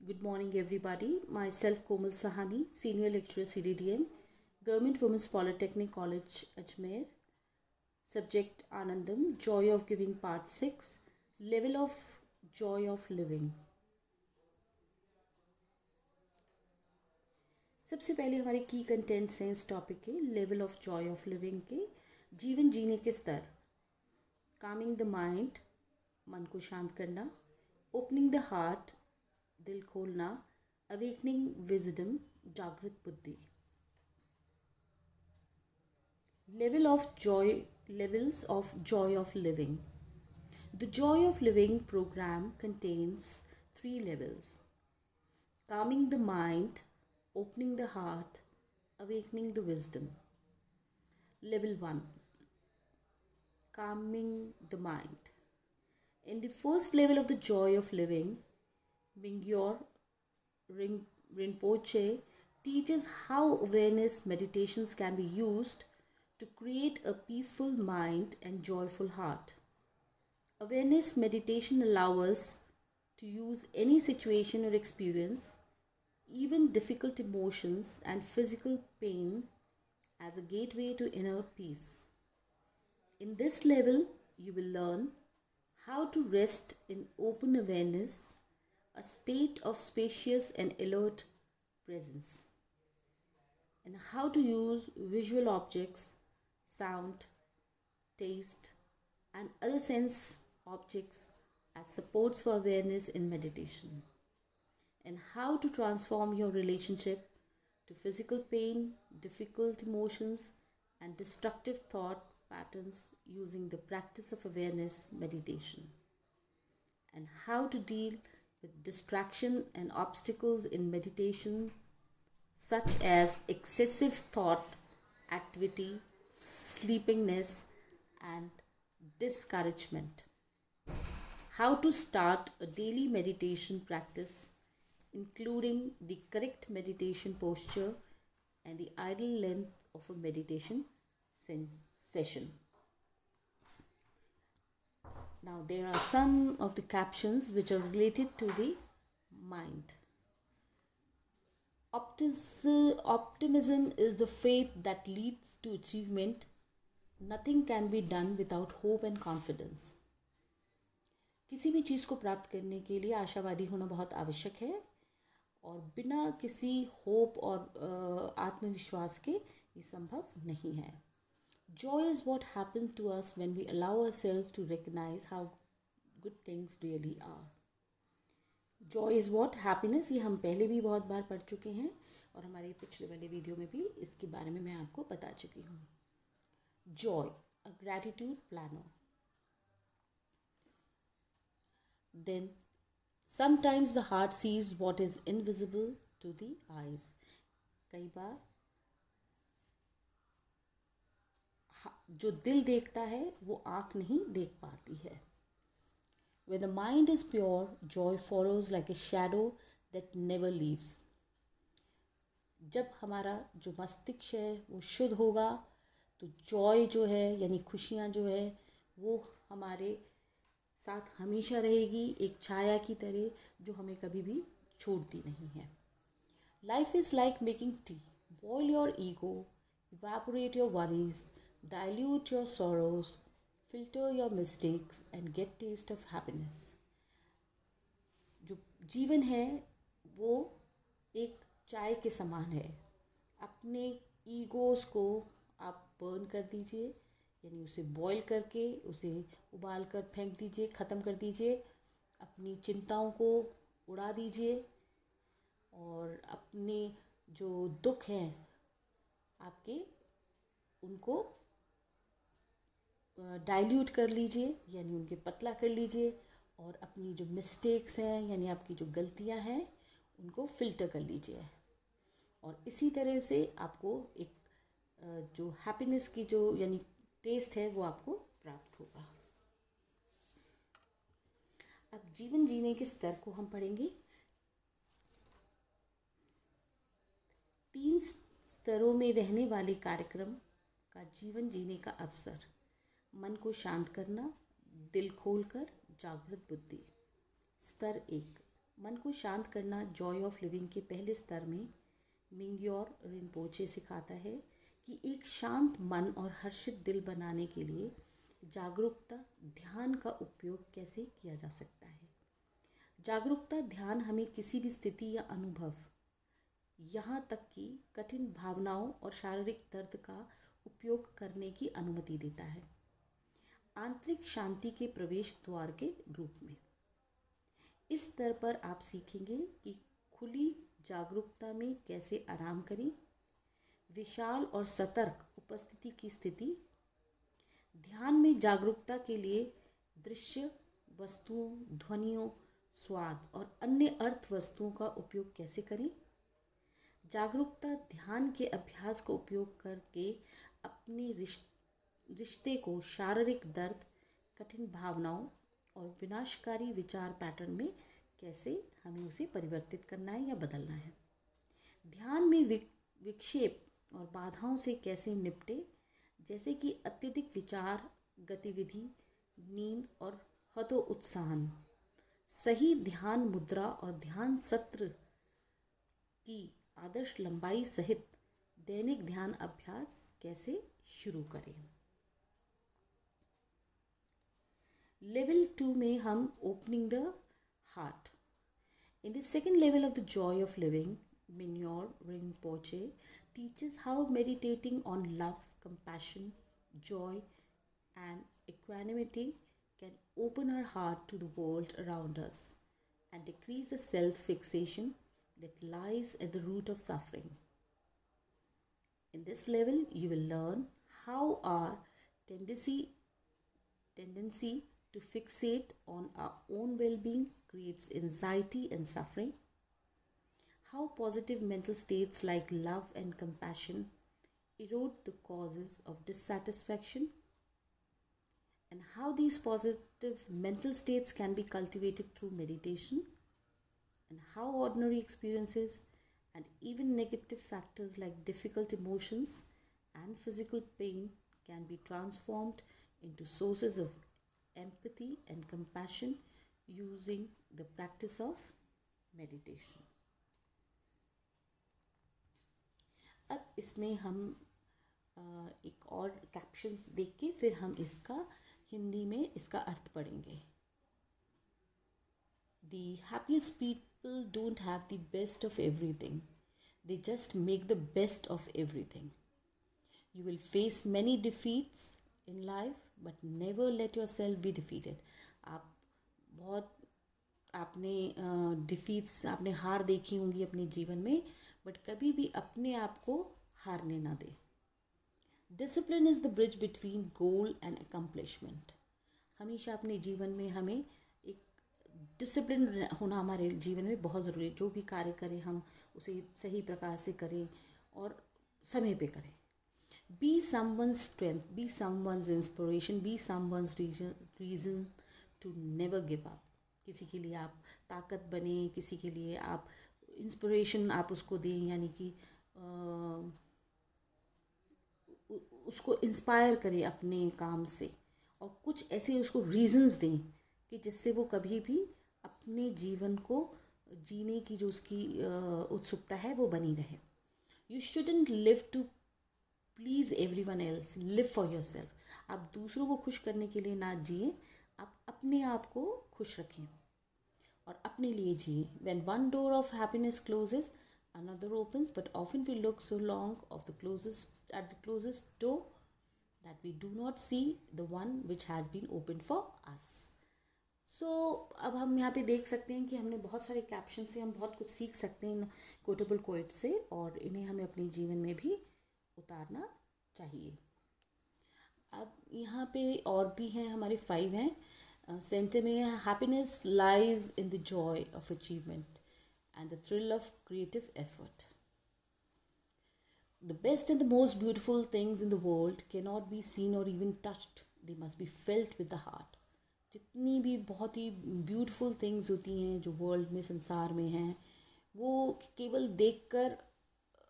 Good morning, everybody. Myself, Komal Sahani, Senior Lecturer, CDDM, Government Women's Polytechnic College, Ajmer. Subject Anandam, Joy of Giving, Part 6, Level of Joy of Living. सबसे पहले हमारे की contents हैं इस topic के level of Joy of living के जीवन जीने के स्तर. कामिंग द माइंड, मन को शांत करना. ओपनिंग द हार्ट, दिल खोलना. अवेकनिंग विजडम, जागृत बुद्धि. Levels of joy of living. The Joy of Living program contains 3 levels: calming the mind, opening the heart, awakening the wisdom. Level 1, calming the mind. In the first level of the Joy of Living, Mingyur Rinpoche teaches how awareness meditations can be used to create a peaceful mind and joyful heart. Awareness meditation allows us to use any situation or experience, even difficult emotions and physical pain, as a gateway to inner peace. In this level, you will learn how to rest in open awareness, a state of spacious and alert presence, and how to use visual objects, sound, taste, and other sense objects as supports for awareness in meditation, and how to transform your relationship to physical pain, difficult emotions, and destructive thought patterns using the practice of awareness meditation, and how to deal with distraction and obstacles in meditation, such as excessive thought activity, sleepiness, and discouragement. How to start a daily meditation practice, including the correct meditation posture and the ideal length of a meditation session. Now, there are some of the captions which are related to the mind. Optimism is the faith that leads to achievement. Nothing can be done without hope and confidence. किसी भी चीज़ को प्राप्त करने के लिए आशावादी होना बहुत आवश्यक है और बिना किसी होप और आत्मविश्वास के ये संभव नहीं है. Joy is what happens to us when we allow ourselves to recognize how good things really are. Joy is what happiness, ये हम पहले भी बहुत बार पढ़ चुके हैं और हमारे पिछले वाले वीडियो में भी इसके बारे में मैं आपको बता चुकी हूँ. Joy, a gratitude planner. Then, sometimes the heart sees what is invisible to the eyes. कई बार जो दिल देखता है वो आँख नहीं देख पाती है. When the mind is pure, joy follows like a shadow that never leaves. जब हमारा जो मस्तिष्क है वो शुद्ध होगा तो जॉय जो है यानी खुशियाँ जो है वो हमारे साथ हमेशा रहेगी, एक छाया की तरह जो हमें कभी भी छोड़ती नहीं है. Life is like making tea. Boil your ego, evaporate your worries, dilute your sorrows, filter your mistakes and get taste of happiness. जो जीवन है वो एक चाय के समान है. अपने ईगोस को आप बर्न कर दीजिए, यानी उसे बॉईल करके उसे उबाल कर फेंक दीजिए, ख़त्म कर दीजिए. अपनी चिंताओं को उड़ा दीजिए और अपने जो दुख हैं आपके उनको डाइल्यूट कर लीजिए, यानी उनके पतला कर लीजिए और अपनी जो मिस्टेक्स हैं यानी आपकी जो गलतियां हैं उनको फ़िल्टर कर लीजिए. और इसी तरह से आपको एक जो हैप्पीनेस की जो यानी टेस्ट है वो आपको प्राप्त होगा. अब जीवन जीने के स्तर को हम पढ़ेंगे. 3 स्तरों में रहने वाले कार्यक्रम का जीवन जीने का अवसर. मन को शांत करना, दिल खोलकर, जागृत बुद्धि. स्तर 1, मन को शांत करना जॉय ऑफ लिविंग के पहले स्तर में मिंग्योर रिनपोचे सिखाता है कि एक शांत मन और हर्षित दिल बनाने के लिए जागरूकता ध्यान का उपयोग कैसे किया जा सकता है। जागरूकता ध्यान हमें किसी भी स्थिति या अनुभव, यहाँ तक कि कठिन भावनाओं और शारीरिक दर्द का उपयोग करने की अनुमति देता है, आंतरिक शांति के प्रवेश द्वार के रूप में। इस स्तर पर आप सीखेंगे कि खुली जागरूकता में कैसे आराम करें, विशाल और सतर्क उपस्थिति की स्थिति। ध्यान में जागरूकता के लिए दृश्य वस्तुओं, ध्वनियों, स्वाद और अन्य अर्थ वस्तुओं का उपयोग कैसे करें। जागरूकता ध्यान के अभ्यास को उपयोग करके अपने रिश्ते को शारीरिक दर्द, कठिन भावनाओं और विनाशकारी विचार पैटर्न में कैसे हमें उसे परिवर्तित करना है या बदलना है। ध्यान में विक्षेप और बाधाओं से कैसे निपटे, जैसे कि अत्यधिक विचार, गतिविधि, नींद और हतोत्साहन। सही ध्यान मुद्रा और ध्यान सत्र की आदर्श लंबाई सहित दैनिक ध्यान अभ्यास कैसे शुरू करें। लेवल 2 में हम opening the heart. In the second level of the joy of living, Mingyur Rinpoche teaches how meditating on love, compassion, joy and equanimity can open our heart to the world around us and decrease the self-fixation that lies at the root of suffering. In this level, you will learn how our tendency to fixate on our own well-being creates anxiety and suffering, how positive mental states like love and compassion erode the causes of dissatisfaction, and how these positive mental states can be cultivated through meditation, and how ordinary experiences and even negative factors like difficult emotions and physical pain can be transformed into sources of empathy and compassion using the practice of meditation. अब इसमें हम एक और captions देख के फिर हम इसका हिंदी में इसका अर्थ पढ़ेंगे। The happiest people don't have the best of everything. They just make the best of everything. You will face many defeats in life, but never let yourself be defeated. आपने डिफीट्स, आपने हार देखी होंगी अपने जीवन में, बट कभी भी अपने आप को हारने ना दे। Discipline is the bridge between goal and accomplishment. हमेशा अपने जीवन में हमें एक डिसिप्लिन होना हमारे जीवन में बहुत ज़रूरी है। जो भी कार्य करें हम उसे सही प्रकार से करें और समय पे करें। Be someone's strength, be someone's inspiration, be someone's reason to never give up. किसी के लिए आप ताकत बने, किसी के लिए आप इंस्पिरेशन आप उसको दें, यानी कि उसको इंस्पायर करें अपने काम से, और कुछ ऐसे उसको रीज़न्स दें कि जिससे वो कभी भी अपने जीवन को जीने की जो उसकी उत्सुकता है वो बनी रहे। You shouldn't live to please everyone else, live for yourself. आप दूसरों को खुश करने के लिए ना जिए, आप अपने आप को खुश रखें और अपने लिए जिए। When one door of happiness closes, another opens, but often we look so long at the closest door that we do not see the one which has been opened for us. So अब हम यहाँ पे देख सकते हैं कि हमने बहुत सारे कैप्शन से हम बहुत कुछ सीख सकते हैं इन कोटेबल कोट्स से, और इन्हें हमें अपने जीवन में भी उतारना चाहिए। अब यहाँ पे और भी हैं, हमारे 5 हैं। सेंटर में happiness lies in the joy of achievement and the thrill of creative effort. The best and the most beautiful things in the world can not be seen or even touched, they must be felt with the heart. जितनी भी बहुत ही beautiful things होती हैं जो world में, संसार में हैं, वो केवल देखकर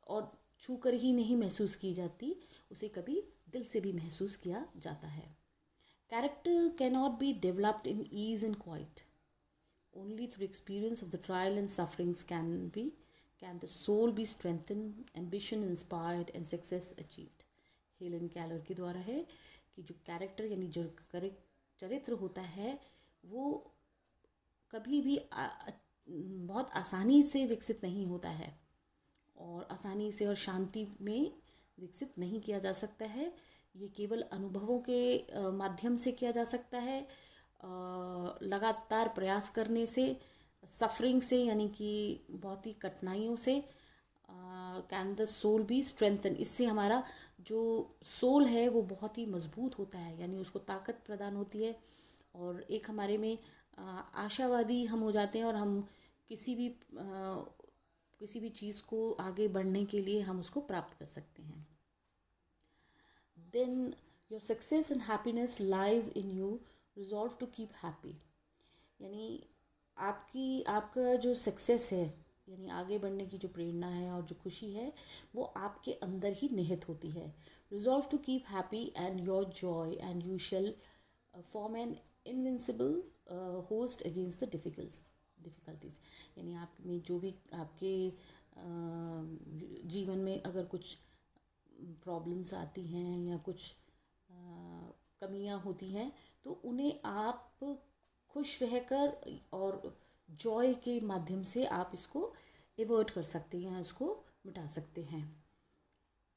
और छूकर ही नहीं महसूस की जाती, उसे कभी दिल से भी महसूस किया जाता है। Character cannot be developed in ease and quiet. Only through experience of the trial and sufferings can the soul be strengthened, ambition inspired and success achieved. Helen Keller के द्वारा है कि जो कैरेक्टर यानी जो चरित्र होता है वो कभी भी बहुत आसानी से विकसित नहीं होता है और आसानी से और शांति में विकसित नहीं किया जा सकता है। ये केवल अनुभवों के माध्यम से किया जा सकता है, लगातार प्रयास करने से, सफरिंग से यानी कि बहुत ही कठिनाइयों से। Can the soul be strengthen, इससे हमारा जो सोल है वो बहुत ही मजबूत होता है, यानी उसको ताकत प्रदान होती है और एक हमारे में आशावादी हम हो जाते हैं और हम किसी भी चीज़ को आगे बढ़ने के लिए हम उसको प्राप्त कर सकते हैं। Then your success and happiness lies in you resolve to keep happy, यानी आपका जो सक्सेस है यानी आगे बढ़ने की जो प्रेरणा है और जो खुशी है वो आपके अंदर ही निहित होती है। Resolve to keep happy and your joy and you shall form an invincible host against the difficulties, यानी आप में जो भी आपके जीवन में अगर कुछ प्रॉब्लम्स आती हैं या कुछ कमियां होती हैं तो उन्हें आप खुश रहकर और जॉय के माध्यम से आप इसको एवर्ट कर सकते हैं, इसको मिटा सकते हैं।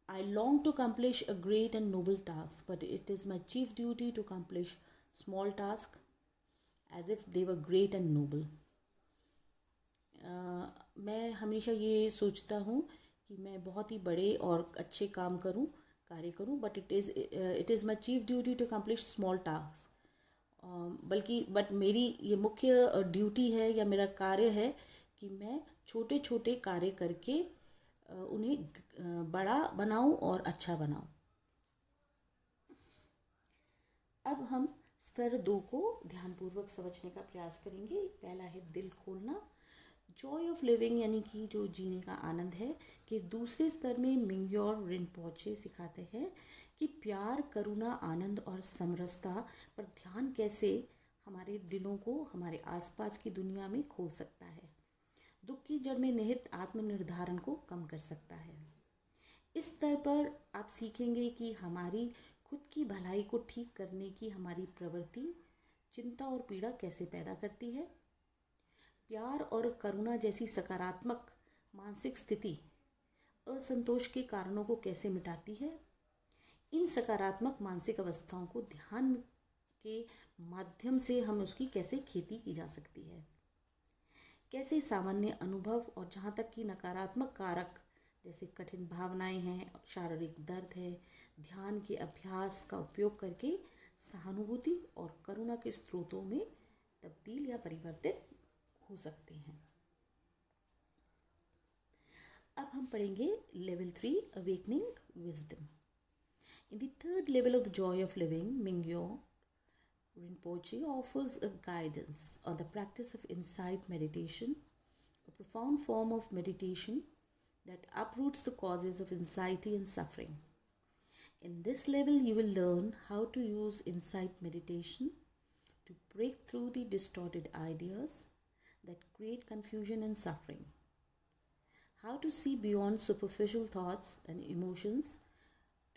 I long to accomplish a great and noble task but it is my chief duty to accomplish small task as if they were great and noble. मैं हमेशा ये सोचता हूँ कि मैं बहुत ही बड़े और अच्छे कार्य करूँ but it is my chief duty to accomplish small task, but मेरी ये मुख्य ड्यूटी है या मेरा कार्य है कि मैं छोटे छोटे कार्य करके उन्हें बड़ा बनाऊं और अच्छा बनाऊं। अब हम स्तर 2 को ध्यानपूर्वक समझने का प्रयास करेंगे। पहला है दिल खोलना, जॉय ऑफ लिविंग, यानी कि जो जीने का आनंद है। कि दूसरे स्तर में मिंग्योर रिनपोचे सिखाते हैं कि प्यार, करुणा, आनंद और समरसता पर ध्यान कैसे हमारे दिलों को हमारे आसपास की दुनिया में खोल सकता है, दुख की जड़ में निहित आत्मनिर्धारण को कम कर सकता है। इस स्तर पर आप सीखेंगे कि हमारी खुद की भलाई को ठीक करने की हमारी प्रवृत्ति चिंता और पीड़ा कैसे पैदा करती है। प्यार और करुणा जैसी सकारात्मक मानसिक स्थिति असंतोष के कारणों को कैसे मिटाती है। इन सकारात्मक मानसिक अवस्थाओं को ध्यान के माध्यम से हम उसकी कैसे खेती की जा सकती है। कैसे सामान्य अनुभव और जहाँ तक कि नकारात्मक कारक जैसे कठिन भावनाएं हैं, शारीरिक दर्द है, ध्यान के अभ्यास का उपयोग करके सहानुभूति और करुणा के स्रोतों में तब्दील या परिवर्तित हो सकते हैं। अब हम पढ़ेंगे level 3 awakening wisdom. In the third level of the joy of living, Mingyur Rinpoche offers a guidance on the practice of insight meditation, a profound form of meditation that uproots the causes of anxiety and suffering. In this level, you will learn how to use insight meditation to break through the distorted ideas that create confusion and suffering. How to see beyond superficial thoughts and emotions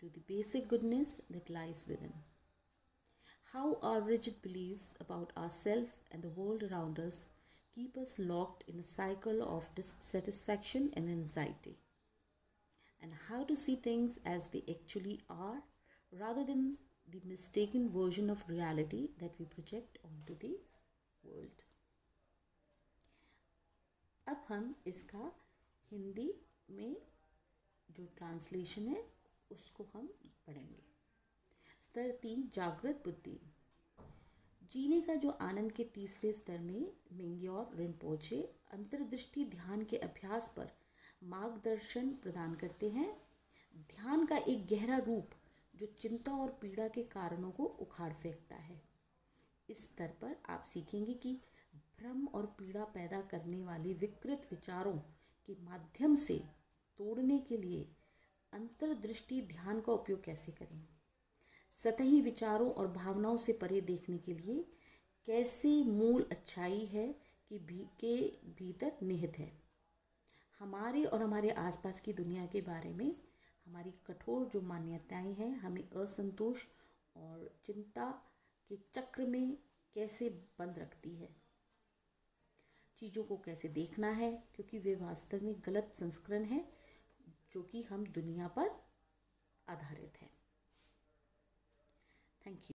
to the basic goodness that lies within. How our rigid beliefs about ourselves and the world around us keep us locked in a cycle of dissatisfaction and anxiety. And how to see things as they actually are rather than the mistaken version of reality that we project onto the world. अब हम इसका हिंदी में जो translation है उसको हम पढ़ेंगे। स्तर 3 जागृत बुद्धि। जीने का जो आनंद के तीसरे स्तर में मिंग्योर रिनपोचे अंतर्दृष्टि ध्यान के अभ्यास पर मार्गदर्शन प्रदान करते हैं। ध्यान का एक गहरा रूप जो चिंता और पीड़ा के कारणों को उखाड़ फेंकता है। इस स्तर पर आप सीखेंगे कि भ्रम और पीड़ा पैदा करने वाले विकृत विचारों के माध्यम से तोड़ने के लिए अंतर्दृष्टि ध्यान का उपयोग कैसे करें। सतही विचारों और भावनाओं से परे देखने के लिए कैसे मूल अच्छाई है, के भीतर निहित है। हमारे और हमारे आसपास की दुनिया के बारे में हमारी कठोर जो मान्यताएं हैं हमें असंतोष और चिंता के चक्र में कैसे बंद रखती है। चीज़ों को कैसे देखना है, क्योंकि वे वास्तव में गलत संस्करण है जो कि हम दुनिया पर आधारित है। Thank you.